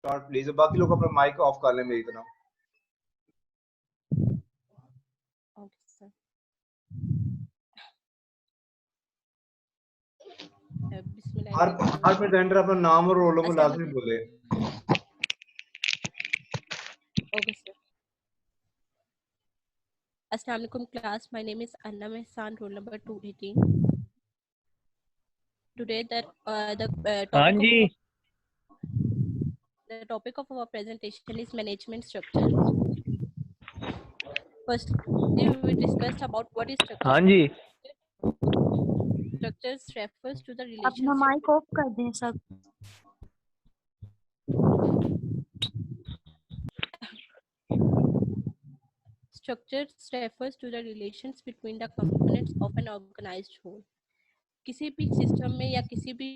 Start please. बाकी लोग अपना माइक ऑफ कर लें मेरी तरह। Okay sir. हर बिस्मिल्लाहिर्रहमानिर्रहीम। प्रेजेंटर अपना नाम और रोल नंबर अस्सलाम लाजमी बोले। Okay sir. अस्सलाम वालेकुम class, my name is Anna Mehsan, roll number 218. Today हाँ जी। the topic of our presentation is management structure. First, we discussed about what is structure. हाँ जी। Structures refers to the अपना relationship. Mic off कर दें सब। Structures refers to the relations between the components of an organized whole. किसी भी system में या किसी भी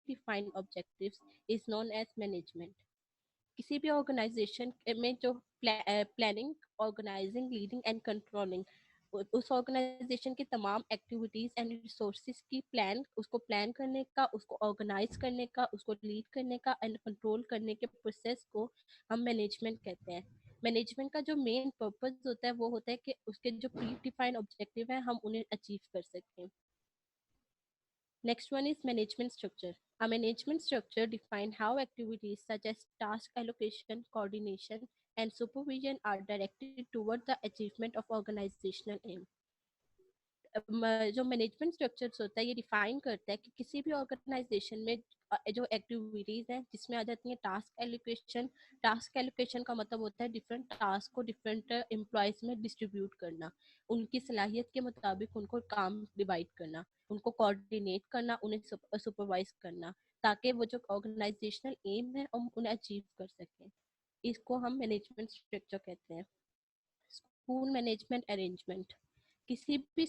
defined objectives is known as management. किसी भी ऑर्गेनाइजेशन में जो planning, organising, leading and controlling उस ऑर्गेनाइजेशन की तमाम एक्टिविटीज एंड रिसोर्सेज की उसको प्लान करने का, उसको ऑर्गेनाइज करने का, उसको लीड करने का एंड कंट्रोल करने के प्रोसेस को हम मैनेजमेंट कहते हैं। मैनेजमेंट का जो मेन पर्पस होता है वो होता है कि उसके जो प्री डिफाइंड ऑब्जेक्टिव है हम उन्हें अचीव कर सकें। Next one is management structure. A management structure defines how activities such as task allocation, coordination, and supervision are directed toward the achievement of organizational aim. जो मैनेजमेंट स्ट्रक्चर्स होता है ये define करता है कि किसी भी ऑर्गेनाइजेशन में जो एक्टिविटीज हैं जिसमें आ जाती हैं टास्क एलोकेशन। टास्क एलोकेशन का मतलब होता है डिफरेंट टास्क को डिफरेंट एम्प्लॉयज में डिस्ट्रीब्यूट करना, उनकी सलाहियत के मुताबिक उनको काम डिवाइड करना, उनको कोऑर्डिनेट करना, उन्हें सुपरवाइज करना, ताकि वो जो ऑर्गेनाइजेशनल एम है हम उन्हें अचीव कर सकें। इसको हम मैनेजमेंट स्ट्रक्चर कहते हैं। School management arrangement. किसी भी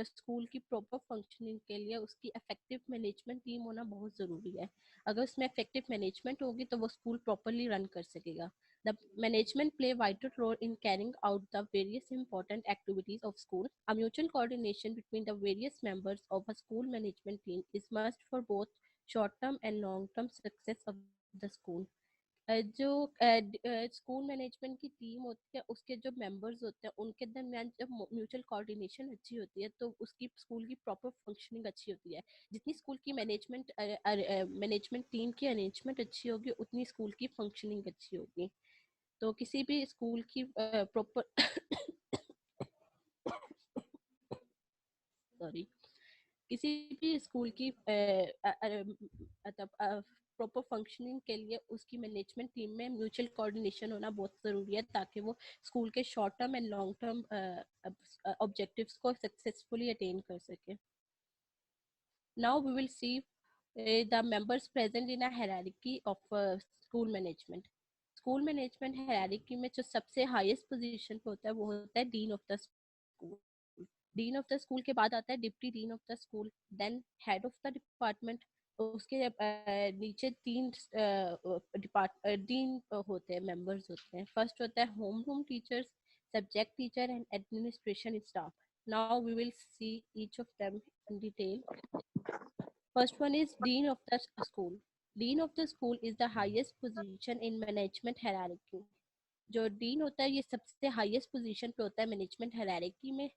स्कूल की प्रॉपर फंक्शनिंग के लिए उसकी इफेक्टिव मैनेजमेंट टीम होना बहुत ज़रूरी है। अगर उसमें इफेक्टिव मैनेजमेंट होगी तो वो स्कूल प्रॉपरली रन कर सकेगा। The management play a vital role in carrying out the various important activities of school. A mutual coordination between the various members of a school management team is must for both short-term and long-term success of the school. जो school management की team होती है उसके जो members होते हैं उनके दरमियान जब म्यूचुअल कोऑर्डिनेशन अच्छी होती है तो उसकी स्कूल की प्रॉपर फंक्शनिंग अच्छी होती है। जितनी स्कूल की मैनेजमेंट टीम की अरेंजमेंट अच्छी होगी उतनी स्कूल की फंक्शनिंग अच्छी होगी। तो किसी भी स्कूल की प्रॉपर सॉरी किसी भी स्कूल की मतलब प्रॉपर फंक्शनिंग के लिए उसकी मैनेजमेंट टीम में म्यूचुअल कोऑर्डिनेशन होना बहुत ज़रूरी है ताकि वो स्कूल के short term and long term objectives को सक्सेसफुली अटेन कर सके। Now we will see the members present in a hierarchy of school management. School management hierarchy में जो सबसे हाईएस्ट पोजीशन पे होता है वो होता है dean of the school. Dean of the school के बाद आता है deputy dean of the school, then head of the department. उसके नीचे तीन डीन होते हैं, मेंबर्स होते हैं। फर्स्ट होता है home room teachers, subject teacher and administration staff. Now we will see each of them in detail. First one is dean of the school. Dean of the school is the highest position in management hierarchy. जो dean होता है ये सबसे highest position पे होता है management hierarchy में।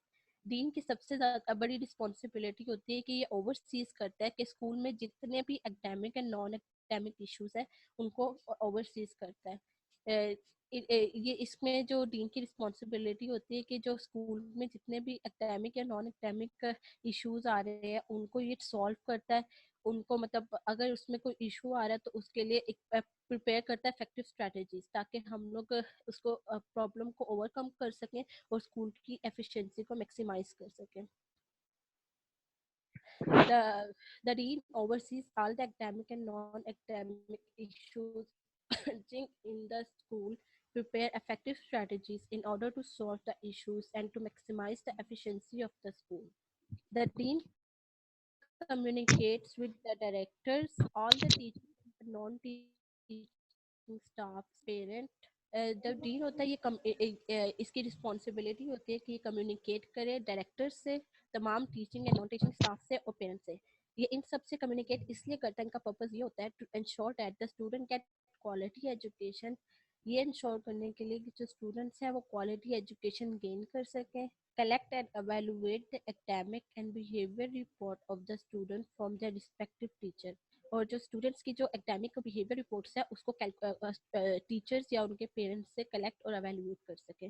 Dean की सबसे ज़्यादा बड़ी रिस्पॉन्सिबिलिटी होती है कि ये ओवरसीज करता है कि स्कूल में जितने भी academic and non academic issues है उनको ओवरसीज करता है। ये इसमें जो डीन की रिस्पॉन्सिबिलिटी होती है कि जो स्कूल में जितने भी एकेडमिक या नॉन एकेडमिक इश्यूज आ रहे हैं उनको ये सॉल्व करता है। उनको मतलब अगर उसमें कोई इशू आ रहा है तो उसके लिए एक प्रिपेयर करता है इफेक्टिव स्ट्रेटजीज ताकि हम लोग उसको प्रॉब्लम को ओवरकम कर सकें और स्कूल की एफिशिएंसी को मैक्सिमाइज कर सकें। The dean oversees all the academic and non-academic issues in the school, prepare effective strategies in order to solve the issues and to maximize the efficiency of the school. The dean communicates with the directors, all the teachers, non-teaching staff, parent. जब dean होता है इसकी responsibility होती है कि ये communicate करे director से, तमाम teaching and non teaching staff से और पेरेंट्स से। ये इन सब से कम्युनिकेट इसलिए करता है, इनका पर्पस ये होता है to ensure that the student get quality education. ये इंश्योर करने के लिए कि जो स्टूडेंट्स हैं वो क्वालिटी एजुकेशन गेन कर सकें। collect and evaluate the academic and behavior report of the student from their respective teacher। और जो स्टूडेंट्स की जो एकेडमिक और बिहेवियर रिपोर्ट्स है उसको टीचर्स या उनके पेरेंट्स से कलेक्ट और एवेल्यूएट कर सके।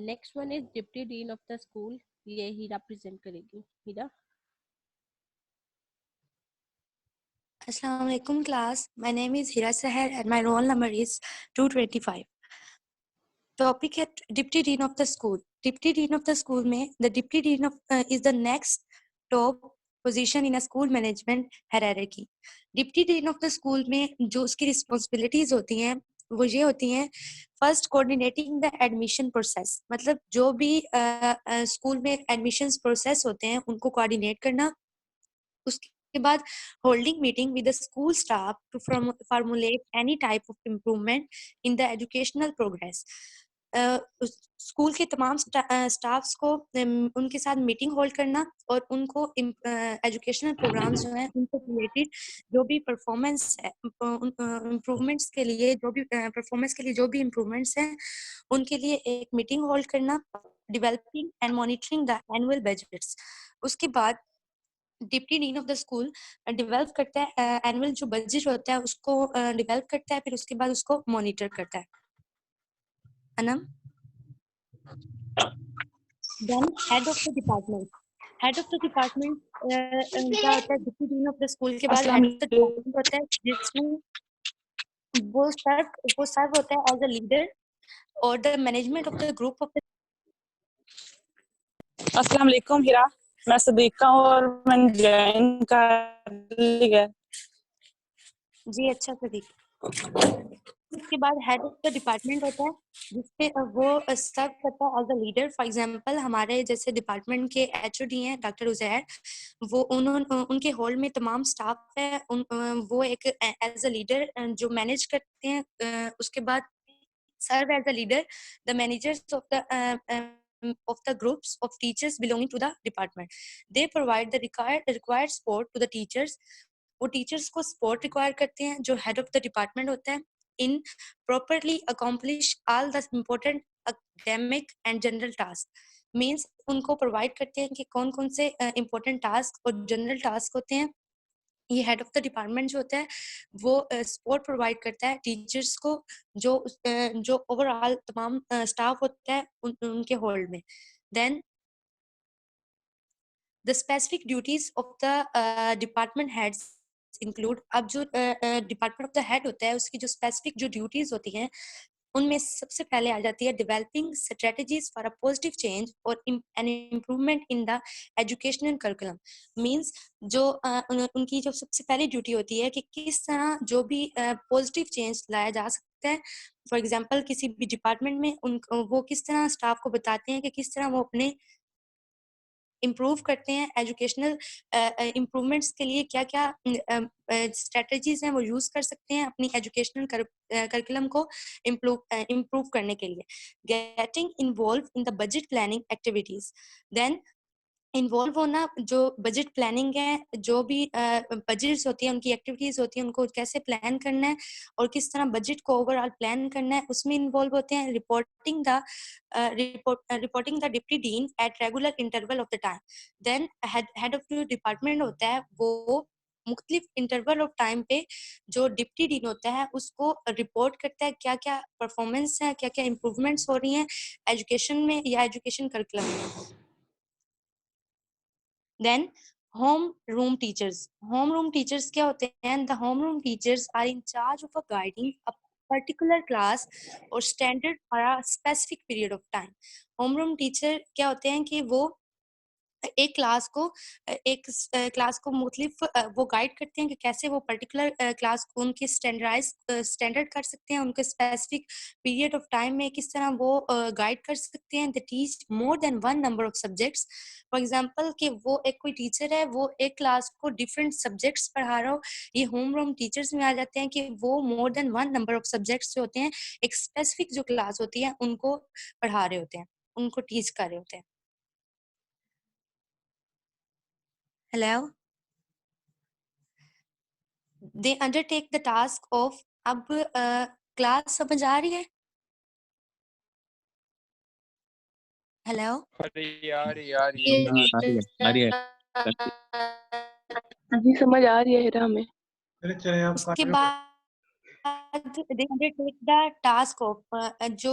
Next one is deputy dean of the school. ये हीरा प्रेजेंट करेगी। हीरा। Assalamu alaikum class. My name is Hira Sahar and my roll number is 225. Topic है Deputy Dean of the School. Deputy Dean of the School में the Deputy Dean of is the next top position in a school management hierarchy. Deputy Dean of the School में जो उसकी responsibilities होती हैं वो ये होती हैं, first coordinating the admission process, मतलब जो भी स्कूल में एडमिशंस प्रोसेस होते हैं उनको कोऑर्डिनेट करना। उसके बाद holding meeting with the school staff to formulate any type of improvement in the educational progress. School के तमाम स्टाफ्स को उनके साथ मीटिंग होल्ड करना और उनको एजुकेशनल प्रोग्राम्स जो हैं उनसे रिलेटेड जो भी परफॉर्मेंस है इम्प्रूवमेंट्स के लिए जो भी इम्प्रूवमेंट्स हैं उनके लिए एक मीटिंग होल्ड करना, developing and monitoring the annual budgets. उसके बाद deputy dean of the school develop करता है एनुअल जो बजट होता है उसको डेवलप करता है, फिर उसके बाद उसको मॉनिटर करता है। अनम। Then head of the department. Head of the department क्या होता है? Deputy dean of the school के बाद हेड ऑफ द डिपार्टमेंट होता है जिसमें वो सर्व होता है एज अ लीडर और the management of the group of the. अस्सलाम वालेकुम हिरा, मैं सदीका हूँ और मैंने ज्वाइन कर लिया। जी अच्छा सदीक। उसके बाद हेड ऑफ द डिपार्टमेंट होता है जिसपे वो सर्व करता है as a leader. For example हमारे जैसे डिपार्टमेंट के एचओडी हैं डॉक्टर उजैर, वो उनके हॉल में तमाम स्टाफ है, वो एक एज अ लीडर जो मैनेज करते हैं। उसके बाद serve as a leader the managers of the groups of teachers belonging to the department. They provide the required support to the teachers. वो टीचर्स को सपोर्ट रिक्वायर करते हैं जो हेड ऑफ द डिपार्टमेंट होता है इन properly accomplish all the important academic and general task. Means उनको provide करते हैं कि कौन कौन से इम्पोर्टेंट टास्क और जनरल टास्क होते हैं। ये हेड ऑफ द डिपार्टमेंट जो होता है वो सपोर्ट प्रोवाइड करता है टीचर्स को, जो ओवरऑल तमाम स्टाफ होता है उनके होल्ड में। Then the specific duties of the department heads include, अब जो डिपार्टमेंट ऑफ द हेड होता है उसकी जो स्पेसिफिक जो ड्यूटीज होती हैं उनमें सबसे पहले आ जाती है developing strategies for a positive change और an improvement in the educational curriculum. Means जो उनकी जो सबसे पहली ड्यूटी होती है कि किस तरह जो भी पॉजिटिव चेंज लाया जा सकता है। फॉर एग्जांपल किसी भी डिपार्टमेंट में वो किस तरह स्टाफ को बताते हैं कि किस तरह वो अपने इम्प्रूव करते हैं, एजुकेशनल इम्प्रूवमेंट्स के लिए क्या क्या स्ट्रेटजीज हैं वो यूज कर सकते हैं अपनी एजुकेशनल करिकुलम को इम्प्रूव करने के लिए। Getting involve in the budget planning activities. Then involve होना जो बजट प्लानिंग है, जो भी बजट्स होती है उनकी एक्टिविटीज होती है उनको कैसे प्लान करना है और किस तरह बजट को ओवरऑल प्लान करना है उसमें इन्वॉल्व होते हैं। Reporting the deputy dean at regular interval of the time. Then head of the department होता है वो मुख्तलिफ इंटरवल ऑफ टाइम पे जो डिप्टी डीन होता है उसको रिपोर्ट करता है क्या क्या परफॉर्मेंस है, क्या क्या इम्प्रूवमेंट्स हो रही हैं एजुकेशन में या एजुकेशन करिकुलम में। Then home room teachers. Home room teachers क्या होते हैं? The home room teachers are in charge of guiding a particular class or standard for a specific period of time. Home room teacher क्या होते हैं कि वो एक क्लास को मुख्तलिफ वो गाइड करते हैं कि कैसे वो पर्टिकुलर क्लास को उनके स्टैंडर्ड कर सकते हैं, उनके स्पेसिफिक पीरियड ऑफ टाइम में किस तरह वो गाइड कर सकते हैं। They teach more than one number of subjects. For example कि वो एक कोई टीचर है, वो एक क्लास को डिफरेंट सब्जेक्ट्स पढ़ा रहा हो, ये होम रूम टीचर्स में आ जाते हैं कि वो more than one number of subjects जो होते हैं, एक स्पेसिफिक जो क्लास होती है उनको पढ़ा रहे होते हैं, उनको टीच कर रहे होते हैं। Hello, they undertake the task of. अब क्लास समझ आ रही है? हेलो, जी समझ आ रही है हिरा हमें। अरे चले आप उसके बाद दे अंडरटेक द टास्क ऑफ। जो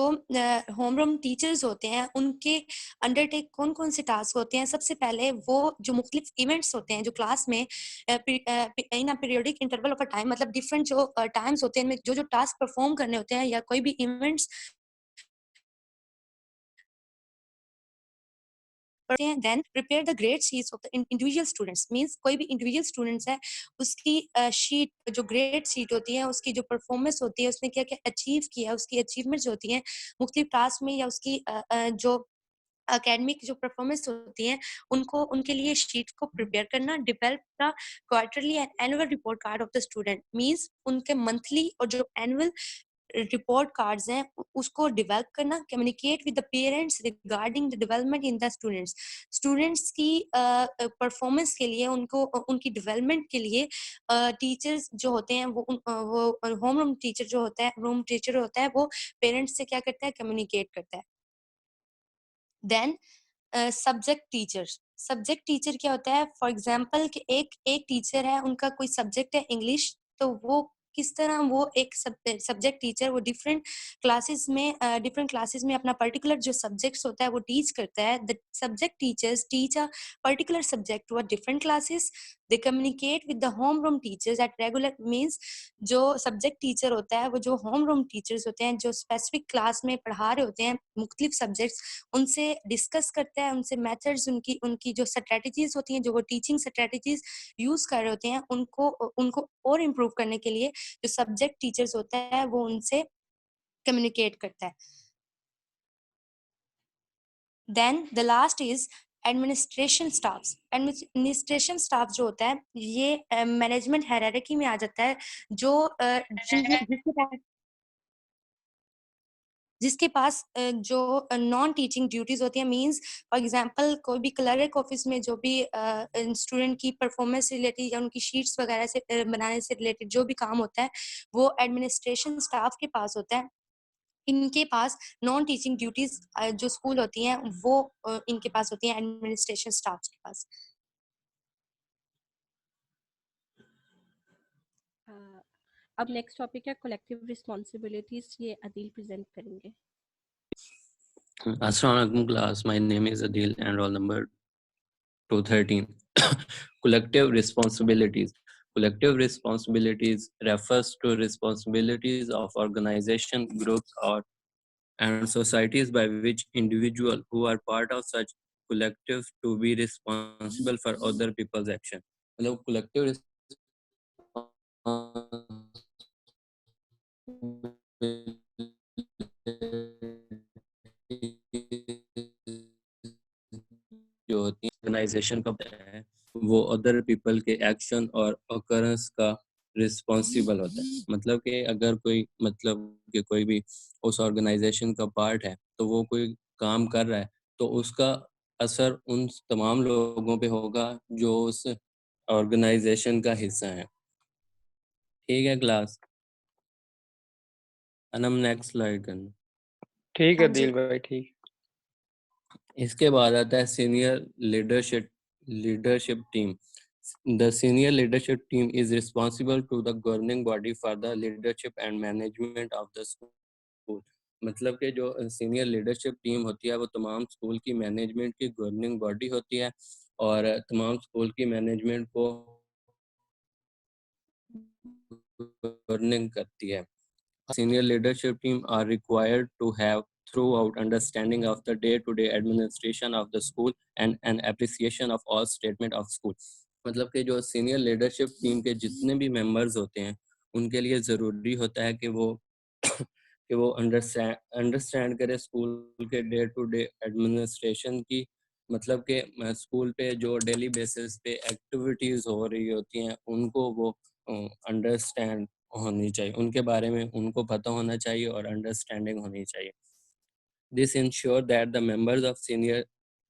होम रूम टीचर्स होते हैं उनके अंडरटेक कौन कौन से टास्क होते हैं। सबसे पहले वो जो मुख्तलिफ इवेंट्स होते हैं जो क्लास में in a periodic interval of a time, मतलब डिफरेंट जो टाइम्स होते हैं, जो जो टास्क परफॉर्म करने होते हैं या कोई भी इवेंट्स पढ़ते हैं। Then prepare the grade sheets of the individual students, means कोई भी इंडिविजुअल स्टूडेंट्स है उसकी शीट, जो ग्रेड शीट होती है, उसकी जो परफॉर्मेंस होती है, उसने क्या क्या अचीव किया है, उसकी अचीवमेंट्स होती हैं मुख्तलिफ क्लास में, या उसकी जो एकेडमिक जो परफॉर्मेंस होती है, उनको उनके लिए शीट को प्रिपेयर करना। Develop the quarterly and annual report card of the student, means उनके मंथली और जो एनुअल रिपोर्ट कार्ड्स हैं उसको डेवलप करना। Communicate with the parents regarding the development in the students की परफॉर्मेंस के लिए, उनको उनकी डेवलपमेंट के लिए टीचर्स जो होते हैं वो होम रूम टीचर जो होता है, रूम टीचर होता है, वो पेरेंट्स से क्या करता है, कम्युनिकेट करता है। देन सब्जेक्ट टीचर क्या होता है। फॉर एग्जाम्पल कि एक टीचर है, उनका कोई सब्जेक्ट है इंग्लिश, तो वो किस तरह वो एक सब्जेक्ट टीचर वो डिफरेंट क्लासेस में अपना पर्टिकुलर जो सब्जेक्ट्स होता है वो टीच करता है। The subject teachers teach a particular subject to a different classes. They communicate with the home room teachers at regular, means जो सब्जेक्ट टीचर होता है वो जो होम रूम टीचर्स होते हैं, जो स्पेसिफिक क्लास में पढ़ा रहे होते हैं मुख्तलिफ सब्जेक्ट्स, उनसे डिस्कस करता है, उनसे मेथड्स, उनकी उनकी जो स्ट्रेटजीज होती हैं, जो वो टीचिंग स्ट्रेटजीज यूज कर रहे होते हैं, उनको उनको और इम्प्रूव करने के लिए जो सब्जेक्ट टीचर्स होता है वो उनसे कम्युनिकेट करता है। Then the last is administration staff जो होता है ये मैनेजमेंट हायरार्की में आ जाता है, जो जिसके पास जो नॉन टीचिंग ड्यूटीज होती हैं, मींस फॉर एग्जांपल कोई भी क्लर्क ऑफिस में जो भी स्टूडेंट की परफॉर्मेंस रिलेटेड या उनकी शीट्स वगैरह से बनाने से रिलेटेड जो भी काम होता है वो एडमिनिस्ट्रेशन स्टाफ के पास होता है। इनके पास नॉन टीचिंग ड्यूटीज जो स्कूल होती हैं वो इनके पास होती हैं, एडमिनिस्ट्रेशन स्टाफ के पास। अब नेक्स्ट टॉपिक है कलेक्टिव रिस्पॉन्सिबिलिटीज, ये अदील प्रेजेंट करेंगे। Assalamualaikum class, my name is Adil and roll number 213. Collective responsibilities. Collective responsibilities refers to responsibilities of organization, groups or and societies by which individuals who are part of such collective to be responsible for other people's action. मतलब collective जो होती है organisation का है वो other people के action और occurrence का रिस्पॉन्सिबल होता है। मतलब कि अगर कोई मतलब कि कोई भी उस ऑर्गेनाइजेशन का पार्ट है तो वो कोई काम कर रहा है तो उसका असर उन तमाम लोगों पे होगा जो उस ऑर्गेनाइजेशन का हिस्सा है। ठीक है क्लास, हम नेक्स्ट स्लाइड करना। ठीक है हाँ जी। दिल भाई, ठीक। इसके बाद आता है senior leadership team. The senior leadership team is responsible to the governing body for the leadership and management of the school. मतलब कि जो सीनियर लीडरशिप टीम होती है वो तमाम स्कूल की मैनेजमेंट की गवर्निंग बॉडी होती है और तमाम स्कूल की मैनेजमेंट को गवर्निंग करती है। Senior leadership team are required to have throughout understanding of the day-to-day administration of the school and an appreciation of all statement of school. मतलब कि जो सीनियर लीडरशिप टीम के जितने भी मेंबर्स होते हैं उनके लिए ज़रूरी होता है कि वो अंडरस्टैंड करे स्कूल के डे टू डे एडमिनिस्ट्रेशन की, मतलब कि स्कूल पे जो डेली बेसिस पे एक्टिविटीज़ हो रही होती हैं उनको वो अंडरस्टैंड होनी चाहिए, उनके बारे में उनको पता होना चाहिए और अंडरस्टैंडिंग होनी चाहिए. This ensure that the members of senior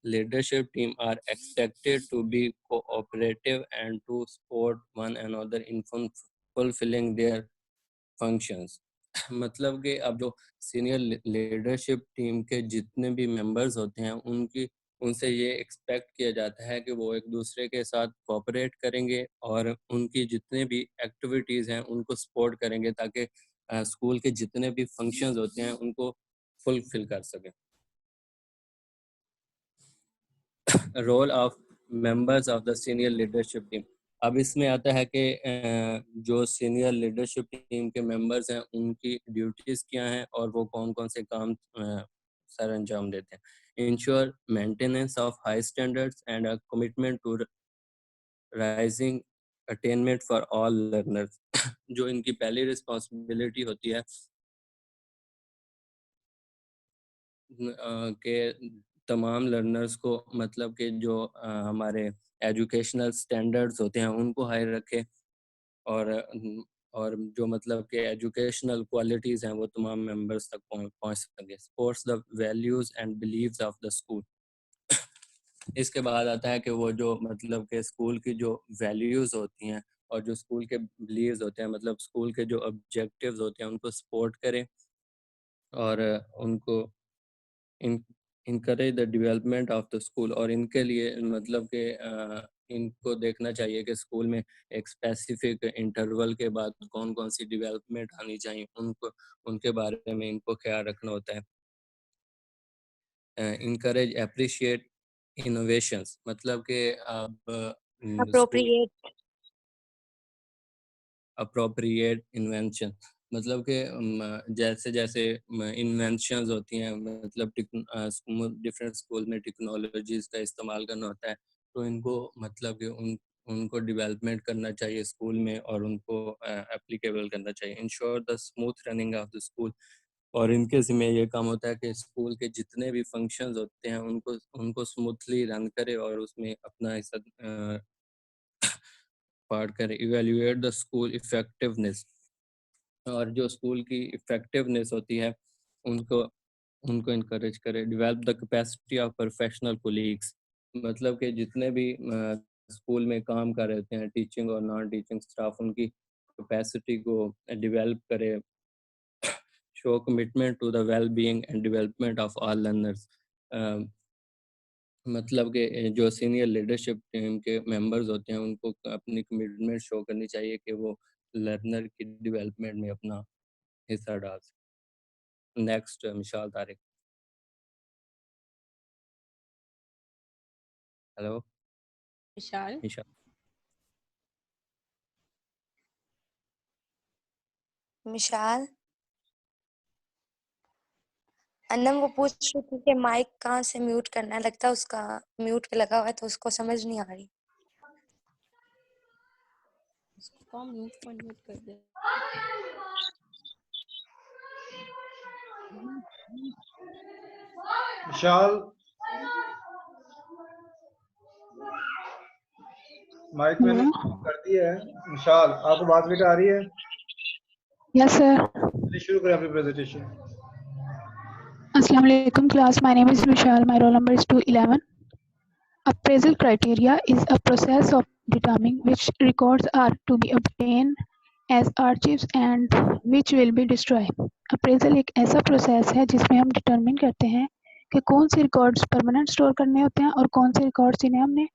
leadership team are expected to be cooperative and to support one another in fulfilling their functions. मतलब कि अब जो सीनियर लीडरशिप टीम के जितने भी मेंबर्स होते हैं उनसे ये एक्सपेक्ट किया जाता है कि वो एक दूसरे के साथ कोऑपरेट करेंगे और उनकी जितने भी एक्टिविटीज़ हैं उनको सपोर्ट करेंगे ताकि स्कूल के जितने भी फंक्शंस होते हैं उनको फुलफिल कर सकें. Role of members of the senior leadership team. अब इसमें आता है कि जो सीनियर लीडरशिप टीम के मेंबर्स हैं उनकी ड्यूटीज़ क्या हैं और वो कौन कौन से काम सर अंजाम देते हैं. Ensure maintenance of high standards and a commitment to raising attainment for all learners. जो इनकी पहली रिस्पॉन्सिबिलिटी होती है कि तमाम लर्नर्स को, मतलब कि जो हमारे एजुकेशनल स्टैंडर्ड्स होते हैं उनको हाई रखे और जो मतलब कि एजुकेशनल क्वालिटीज़ हैं वो तमाम मेंबर्स तक पहुंच सके. Supports the values and beliefs of the school. इसके बाद आता है कि वो जो मतलब कि स्कूल की जो वैल्यूज़ होती हैं और जो स्कूल के बिलीव्स होते हैं, मतलब स्कूल के जो ऑब्जेक्टिव्स होते हैं उनको सपोर्ट करें और उनको encourage the development of the school. और इनके लिए मतलब कि इनको देखना चाहिए कि स्कूल में एक स्पेसिफिक इंटरवल के बाद कौन कौन सी डेवलपमेंट आनी चाहिए, उनके बारे में इनको ख्याल रखना होता है. इनकरेज अप्रिशिएट इनोवेशंस, मतलब कि अब appropriate अप्रोप्रिएट इन्वेंशन, मतलब कि जैसे जैसे इन्वेंशंस होती हैं, मतलब डिफरेंट स्कूल में टेक्नोलॉजीज़ का इस्तेमाल करना होता है, तो इनको मतलब कि उनको डेवलपमेंट करना चाहिए स्कूल में और उनको एप्लीकेबल करना चाहिए. Ensure the smooth running of the school. और इनके ज़िम्मे ये काम होता है कि स्कूल के जितने भी फंक्शंस होते हैं उनको स्मूथली रन करे और उसमें अपना हिस्सा पार्ट करे. Evaluate the school effectiveness. और जो स्कूल की इफेक्टिवनेस होती है उनको इनकरेज करे. Develop the capacity of professional colleagues, मतलब कि जितने भी स्कूल में काम कर रहे होते हैं, टीचिंग और नॉन टीचिंग स्टाफ, उनकी कैपेसिटी को डेवलप करे. Show commitment to the well being and development of all learners. मतलब कि जो सीनियर लीडरशिप टीम के मेंबर्स होते हैं उनको अपनी कमिटमेंट शो करनी चाहिए कि वो लर्नर की डेवलपमेंट में अपना हिस्सा डाल सकें. नेक्स्ट मिशाल तारिक. हेलो विशाल. मिशाल. मिशाल. अन्नम वो पूछ रही थी कि माइक कहाँ से म्यूट करना है, लगता है उसका म्यूट पे लगा हुआ है तो उसको समझ नहीं आ रही. उसको म्यूट कर दे. विशाल माइक मैंने कर दिया है. विशाल आपको बात बेटा आ रही है? Yes sir. चलिए शुरू करें अपनी प्रेजेंटेशन. अस्सलाम वालेकुम class. My name is Vishal. My roll number is 211. Appraisal criteria is a process of determining which records are to be obtained as archives and which will be destroyed. Appraisal एक ऐसा process है जिसमें हम determine करते हैं कि कौन से records permanent store करने होते हैं और कौन से records इन्हें हमने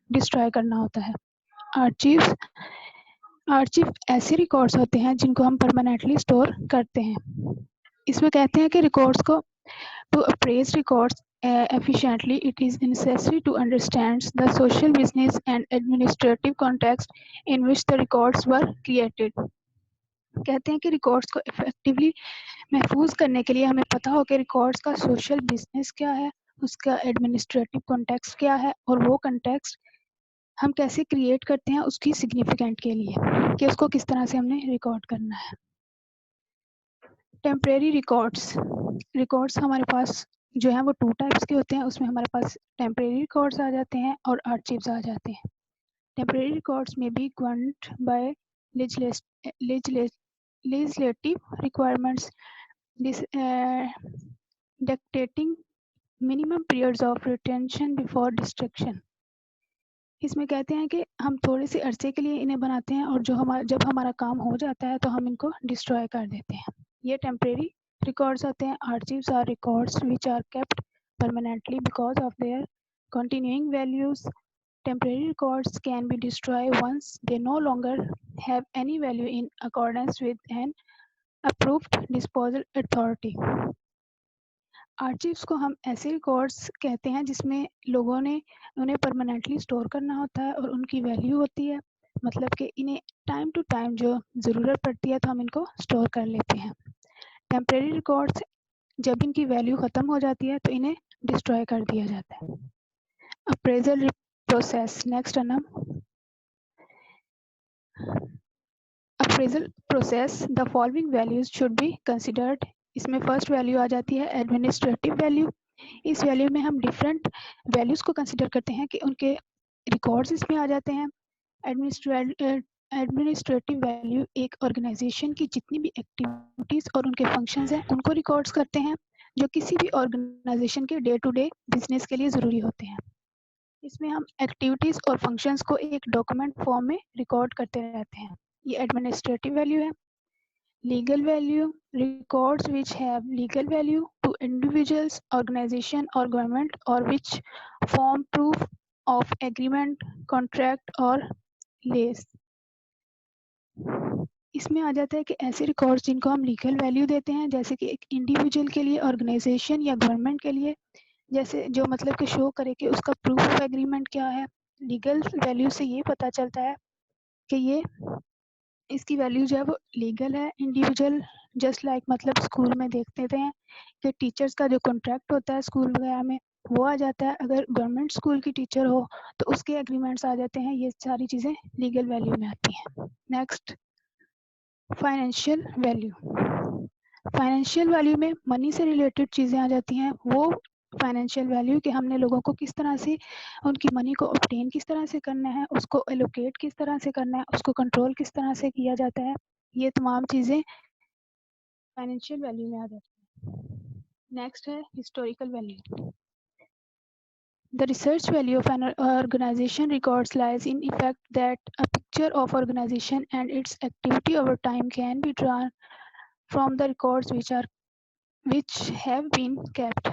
destroy करना होता है. आर्चिव ऐसे रिकॉर्ड्स होते हैं जिनको हम परमानेंटली स्टोर करते हैं. इसमें कहते हैं कि रिकॉर्ड्स को to appraise records efficiently, it is necessary to understand the social, business and administrative context in which the records were created. कहते हैं कि रिकॉर्ड्स को इफेक्टिवली महफूज करने के लिए हमें पता हो कि रिकॉर्ड्स का सोशल बिजनेस क्या है, उसका एडमिनिस्ट्रेटिव कॉन्टेक्स्ट क्या है, और वो कॉन्टेक्स्ट हम कैसे क्रिएट करते हैं उसकी सिग्निफिकेंट के लिए कि उसको किस तरह से हमने रिकॉर्ड करना है। टेम्परेरी रिकॉर्ड्स हमारे पास जो है वो 2 टाइप्स के होते हैं। उसमें हमारे पास टेम्परेरी रिकॉर्ड्स आ जाते हैं और आर्चिव्स आ जाते हैं। टेम्परेरी रिकॉर्ड्स में be governed bye legislative requirements dictating minimum periods of retention before destruction। इसमें कहते हैं कि हम थोड़े से अरसे के लिए इन्हें बनाते हैं और जब हमारा काम हो जाता है तो हम इनको डिस्ट्रॉय कर देते हैं। ये टेम्परेरी रिकॉर्ड्स होते हैं। Archives are records which are kept permanently because of their continuing values. Temporary records can be destroyed once they no longer have any value in accordance with an approved disposal authority. आर्चिव्स को हम ऐसे records कहते हैं जिसमें लोगों ने उन्हें permanently store करना होता है और उनकी वैल्यू होती है। मतलब कि इन्हें टाइम टू टाइम जो ज़रूरत पड़ती है तो हम इनको स्टोर कर लेते हैं। टेम्परेरी रिकॉर्ड्स जब इनकी वैल्यू ख़त्म हो जाती है तो इन्हें डिस्ट्रॉय कर दिया जाता है। अप्रेजल प्रोसेस नेक्स्ट है ना। Appraisal process the following values should be considered. इसमें फर्स्ट वैल्यू आ जाती है एडमिनिस्ट्रेटिव वैल्यू। इस वैल्यू में हम डिफरेंट वैल्यूज को कंसिडर करते हैं कि उनके रिकॉर्ड्स इसमें आ जाते हैं। एडमिनिस्ट्रेटिव वैल्यू एक ऑर्गेनाइजेशन की जितनी भी एक्टिविटीज और उनके फंक्शंस हैं उनको रिकॉर्ड्स करते हैं जो किसी भी ऑर्गेनाइजेशन के डे टू डे बिजनेस के लिए ज़रूरी होते हैं। इसमें हम एक्टिविटीज और फंक्शंस को एक डॉक्यूमेंट फॉर्म में रिकॉर्ड करते रहते हैं। ये एडमिनिस्ट्रेटिव वैल्यू है। Legal value records which have legal value to individuals, organization or government or which form proof of agreement, contract or lease। इसमें आ जाता है कि ऐसे रिकॉर्ड्स जिनको हम लीगल वैल्यू देते हैं जैसे कि एक इंडिविजुअल के लिए, ऑर्गेनाइजेशन या गवर्नमेंट के लिए, जैसे जो मतलब कि शो करे कि उसका प्रूफ ऑफ एग्रीमेंट क्या है। लीगल वैल्यू से ये पता चलता है कि ये इसकी वैल्यू जो है वो लीगल है। इंडिविजुअल जस्ट लाइक मतलब स्कूल में देखते थे कि टीचर्स का जो कॉन्ट्रैक्ट होता है स्कूल वगैरह में वो आ जाता है। अगर गवर्नमेंट स्कूल की टीचर हो तो उसके एग्रीमेंट्स आ जाते हैं। ये सारी चीज़ें लीगल वैल्यू में आती हैं। Next financial value. Financial value में मनी से रिलेटेड चीज़ें आ जाती हैं। वो फाइनेंशियल वैल्यू कि हमने लोगों को किस तरह से उनकी मनी को ऑब्टेन किस तरह से करना है, उसको एलोकेट किस तरह से करना है, उसको कंट्रोल किस तरह से किया जाता है। ये तमाम चीज़ें फाइनेंशियल वैल्यू में आ जाती हैं। नेक्स्ट है historical value. The research value of an organization records lies in effect that a picture of organization and its activity over time can be drawn from the records which have been kept।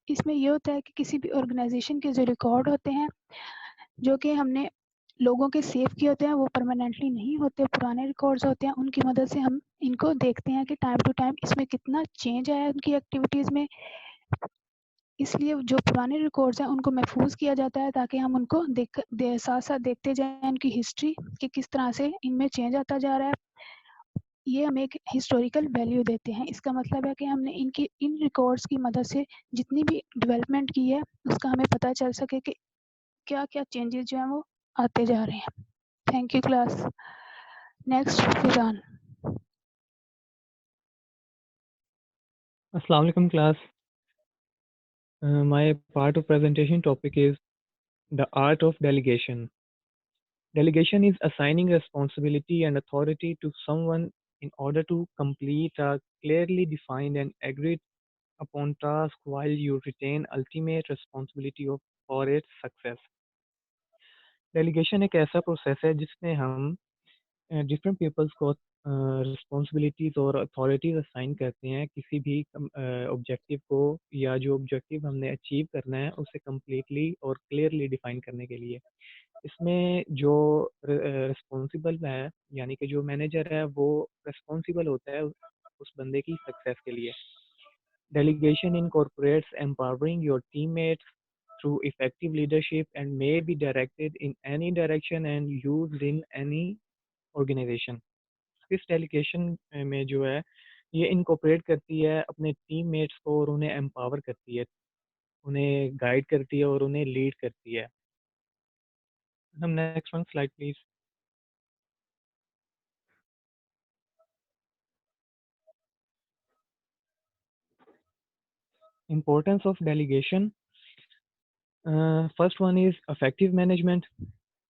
इसमें ये होता है कि किसी भी organisation के जो record होते हैं जो कि हमने लोगों के सेव किए होते हैं वो परमानेंटली नहीं होते, पुराने रिकॉर्ड्स होते हैं। उनकी मदद से हम इनको देखते हैं कि टाइम टू टाइम इसमें कितना चेंज आया है उनकी एक्टिविटीज़ में। इसलिए जो पुराने रिकॉर्ड्स हैं उनको महफूज किया जाता है ताकि हम उनको साथ साथ देखते जाएं उनकी हिस्ट्री कि किस तरह से इनमें चेंज आता जा रहा है। ये हम एक हिस्टोरिकल वैल्यू देते हैं। इसका मतलब है कि हमने इन रिकॉर्ड्स की मदद से जितनी भी डेवलपमेंट की है उसका हमें पता चल सके कि क्या क्या चेंजेस जो हैं वो आते जा रहे हैं। Thank you class. Next Fizaan. Assalamu alaikum class. My part of presentation topic is the art of delegation. Delegation is assigning responsibility and authority to someone in order to complete a clearly defined and agreed upon task while you retain ultimate responsibility for its success. Delegation एक ऐसा process है जिसमें हम different peoples को responsibilities और authorities assign करते हैं किसी भी ऑब्जेक्टिव को या जो ऑब्जेक्टिव हमने अचीव करना है उसे कम्प्लीटली और क्लियरली डिफाइन करने के लिए। इसमें जो रिस्पॉन्सिबल है यानी कि जो मैनेजर है वो रिस्पॉन्सिबल होता है उस बंदे की सक्सेस के लिए। Delegation incorporates empowering your teammates through effective leadership and may be directed in any direction and used in any organization. इस डेलीगेशन में जो है ये इनकॉर्पोरेट करती है अपने टीममेट्स को और उन्हें एम्पावर करती है, उन्हें गाइड करती है और उन्हें लीड करती है। हम next one slide please. Importance of delegation. First one is effective management.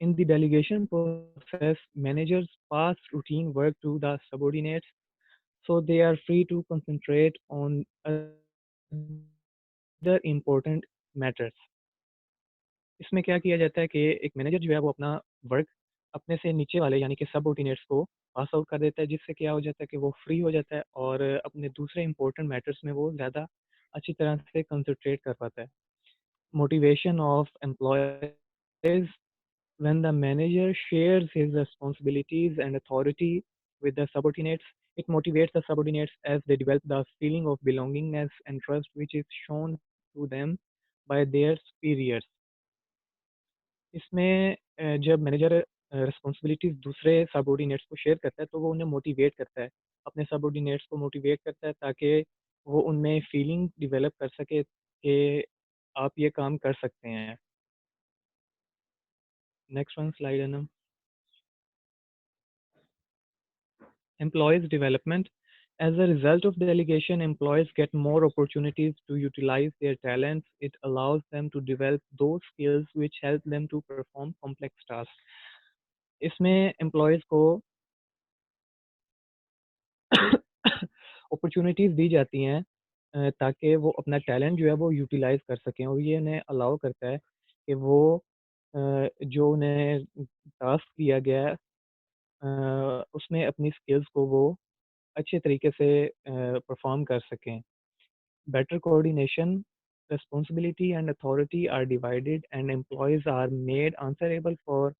In the delegation process, managers pass routine work to the subordinates, so they are free to concentrate on other important matters. इसमें क्या किया जाता है कि एक manager जो है वो अपना वर्क अपने से नीचे वाले यानी कि सबऑर्डिनेट्स को पास आउट कर देता है, जिससे क्या हो जाता है कि वो फ्री हो जाता है और अपने दूसरे इंपॉर्टेंट मैटर्स में वो ज़्यादा अच्छी तरह से कंसंट्रेट कर पाता है। Motivation of employees. When the manager shares his responsibilities and authority with the subordinates, it motivates the subordinates as they develop the feeling of belongingness and trust which is shown to them by their superiors. इसमें जब manager responsibilities दूसरे subordinates को share करता है तो वो उन्हें motivate करता है, अपने सबऑर्डिनेट्स को मोटिवेट करता है ताकि वो उनमें फीलिंग डेवलप कर सके कि आप ये काम कर सकते हैं। नेक्स्ट वन स्लाइड है ना। Employees development. As a result of delegation, employees get more opportunities to utilize their talents. It allows them to develop those skills which help them to perform complex tasks. इसमें employees को opportunities दी जाती हैं ताकि वो अपना talent जो है वो utilize कर सकें और ये उन्हें allow करता है कि वो जो उन्हें task दिया गया है उसमें अपनी skills को वो अच्छे तरीके से परफॉर्म कर सकें। Better coordination, responsibility and authority are divided and employees are made answerable for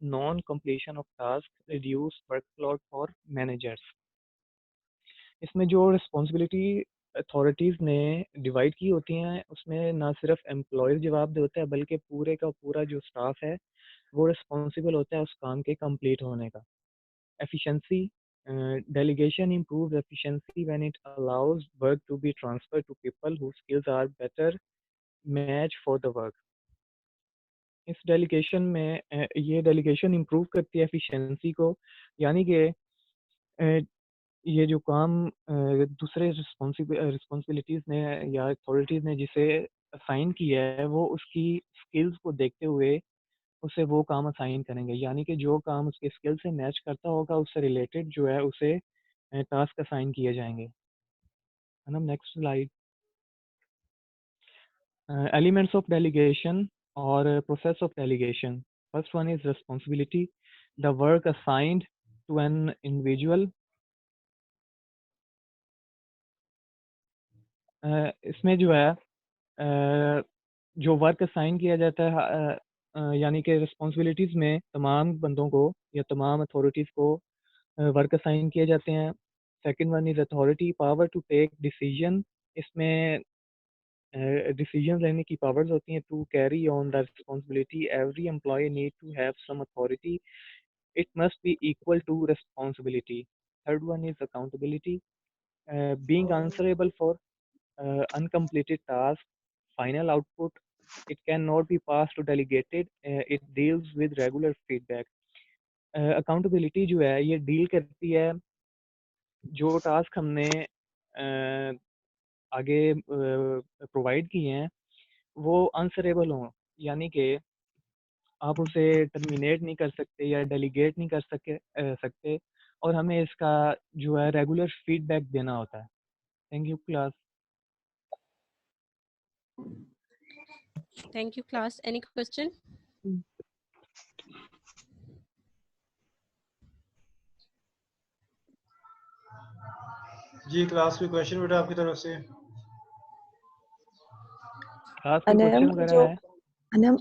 non-completion of tasks, reduce workload for managers. इसमें जो रिस्पॉन्सिबिलिटी अथॉरिटीज़ ने डिवाइड की होती हैं उसमें ना सिर्फ एम्प्लॉयज़ जवाब दे होता है बल्कि पूरे का पूरा जो स्टाफ है वो रिस्पॉन्सिबल होता है उस काम के कंप्लीट होने का। Efficiency. Delegation improves efficiency when it allows work to be transferred to people whose skills are better match for the work. इस डेलीगेशन में ये डेलीगेशन इम्प्रूव करती है एफिशिएंसी को, यानी कि ये जो काम दूसरे रिस्पॉन्सिबिलिटीज़ ने या अथॉरिटीज़ ने जिसे असाइन किया है वो उसकी स्किल्स को देखते हुए उसे वो काम असाइन करेंगे, यानी कि जो काम उसके स्किल से मैच करता होगा उससे रिलेटेड जो है उसे टास्क असाइन किए जाएंगे। है ना। Next slide. Elements of delegation और process of delegation. First one is responsibility, the work assigned to an individual. इसमें जो है जो वर्क असाइन किया जाता है यानी कि रिस्पॉन्सिबिलिटीज़ में तमाम बंदों को या तमाम अथॉरिटीज़ को वर्क असाइन किए जाते हैं। Second one is authority, power to take decision. इसमें डिसीजन लेने की पावर्स होती हैं। To carry on the responsibility, every employee need to have some authority, it must be equal to responsibility. Third one is accountability, being answerable for uncompleted task, final output, it cannot be passed to delegated, it deals with regular feedback. Accountability जो है ये deal करती है जो task हमने आगे provide किए हैं वो आंसरेबल हों, यानी कि आप उसे टर्मिनेट नहीं कर सकते या डेलीगेट नहीं कर सकते और हमें इसका जो है रेगुलर फीडबैक देना होता है। Thank you class. Thank you, class. Any question? जी क्लास में क्वेश्चन बेटा आपकी तरफ से। क्लास में क्वेश्चन वगैरह है? अनम